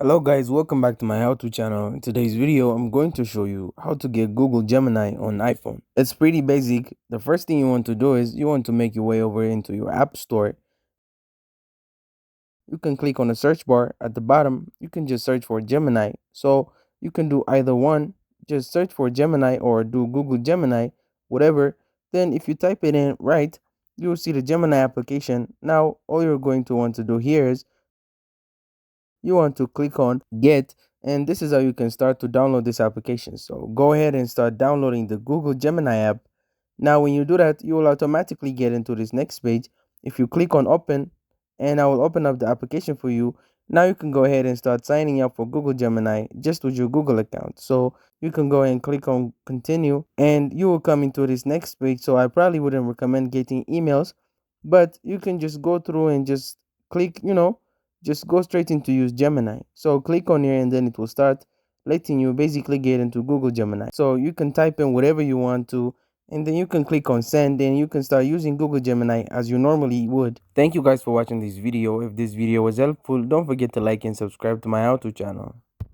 Hello guys, welcome back to my how-to channel. In today's video, I'm going to show you how to get Google Gemini on iPhone. It's pretty basic. The first thing you want to do is you want to make your way over into your app store. You can click on the search bar at the bottom. You can just search for Gemini. So you can do either one. Just search for Gemini or do Google Gemini, whatever. Then if you type it in right, you'll see the Gemini application. Now all you're going to want to do here is you want to click on get, and this is how you can start to download this application. So go ahead and start downloading the Google Gemini app. Now when you do that, you will automatically get into this next page. If you click on open, and I will open up the application for you. Now you can go ahead and start signing up for Google Gemini just with your Google account. So you can go ahead and click on continue, and you will come into this next page. So I probably wouldn't recommend getting emails, but you can just go through and just click, just go straight into use Gemini. So click on here and then it will start letting you basically get into Google Gemini. So you can type in whatever you want to, and then you can click on send, and you can start using Google Gemini as you normally would. Thank you guys for watching this video. If this video was helpful, don't forget to like and subscribe to my how-to channel.